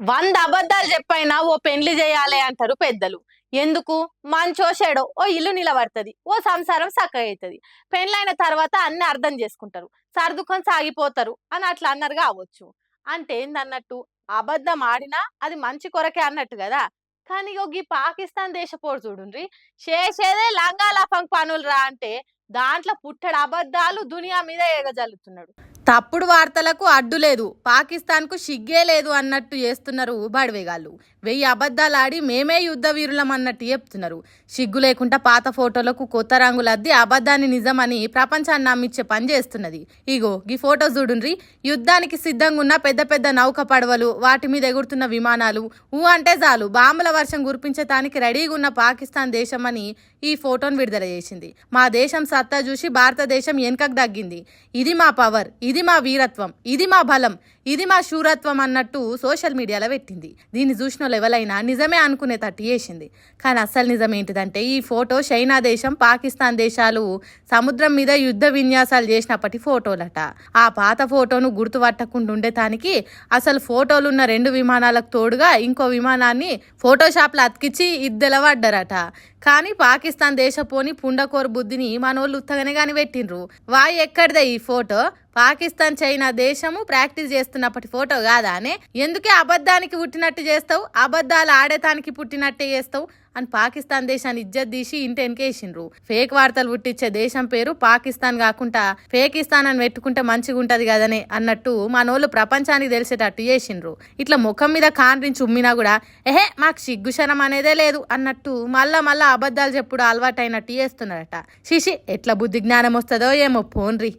100 అబద్ధాలు చెప్పైనా ఓ పెండ్లి చేయాలి అంటారు పెద్దలు. ఎందుకు? మంచో చెడో ఓ ఇల్లు నిలబడుతుంది, ఓ సంసారం చక్కగా అవుతుంది. పెండ్లైన తర్వాత అన్ని అర్థం చేసుకుంటారు, సర్దుకొని సాగిపోతారు అని అట్లా అన్నారు కావచ్చు. అంటే ఏందన్నట్టు, అబద్ధం ఆడినా అది మంచి కొరకే అన్నట్టు కదా. కానీ ఈ పాకిస్తాన్ దేశపోడు చూడుండ్రి, చేసేదే లంగా లఫంగ్ పనులు రా అంటే దాంట్లో పుట్టడు అబద్ధాలు దునియా మీద ఎగజల్లుతున్నాడు. తప్పుడు వార్తలకు అడ్డు లేదు, పాకిస్తాన్కు సిగ్గే లేదు అన్నట్టు చేస్తున్నారు బడివేగాళ్ళు. 1000 అబద్ధాలు ఆడి మేమే యుద్ధ వీరులం అన్నట్టు చెప్తున్నారు. సిగ్గు లేకుండా పాత ఫోటోలకు కొత్త రంగులు అద్ది అబద్ధాన్ని నిజమని ప్రపంచాన్ని నమ్మించే పని చేస్తున్నది. ఇగో ఈ ఫోటో చూడుండ్రి. యుద్ధానికి సిద్ధంగా ఉన్న పెద్ద పెద్ద నౌక పడవలు, వాటి మీద ఎగురుతున్న విమానాలు, అంటే చాలు బాంబుల వర్షం కురిపించడానికి రెడీగా ఉన్న పాకిస్తాన్ దేశం అని ఈ ఫోటోను విడుదల చేసింది. మా దేశం సత్తా చూసి భారతదేశం వెనుకకు తగ్గింది. ఇది మా పవర్, ఇది మా వీరత్వం, ఇది మా బలం, ఇది మా శూరత్వం అన్నట్టు సోషల్ మీడియాలో పెట్టింది. దీన్ని చూసిన ఎవరైనా నిజమే అనుకునేటట్టు చేసింది. కానీ అసలు నిజం ఏంటిదంటే, ఈ ఫోటో చైనా దేశం, పాకిస్తాన్ దేశాలు సముద్రం మీద యుద్ధ విన్యాసాలు చేసినప్పటి ఫోటోలట. ఆ పాత ఫోటోను గుర్తుపట్టకుండా ఉండేటానికి అసలు ఫోటోలున్న 2 విమానాలకు తోడుగా ఇంకో విమానాన్ని ఫోటోషాప్లో అతికిచ్చి ఇద్దెలవడ్డారట. కానీ పాకిస్తాన్ దేశపోని పుండకోరు బుద్ధిని మనోళ్ళు ఉత్తగానే కానీ పెట్టిండ్రు. వాయి ఎక్కడిదే ఈ ఫోటో? పాకిస్తాన్ చైనా దేశము ప్రాక్టీస్ చేస్తున్నప్పటి ఫోటో కాదా అనే? ఎందుకే అబద్ధానికి పుట్టినట్టు చేస్తావు, అబద్ధాలు ఆడేతానికి పుట్టినట్టే చేస్తావు అని పాకిస్తాన్ దేశాన్ని ఇజ్జత్ తీసి ఇంటి వెనకేసిండ్రు. ఫేక్ వార్తలు పుట్టించే దేశం పేరు పాకిస్తాన్ కాకుండా ఫేకిస్తాన్ అని పెట్టుకుంటే మంచిగా ఉంటది కదనే అన్నట్టు మనోళ్ళు ప్రపంచానికి తెలిసేటట్టు చేసిండ్రు. ఇట్లా ముఖం మీద కాండ్రించి ఉమ్మినా కూడా మాకు సిగ్గుశరం అనేదే లేదు అన్నట్టు మళ్ళా అబద్ధాలు చెప్పుడు అలవాటైనట్టు చేస్తున్నారట. శిషి ఎట్లా బుద్ధి జ్ఞానం వస్తుందో ఏమో పోన్రి.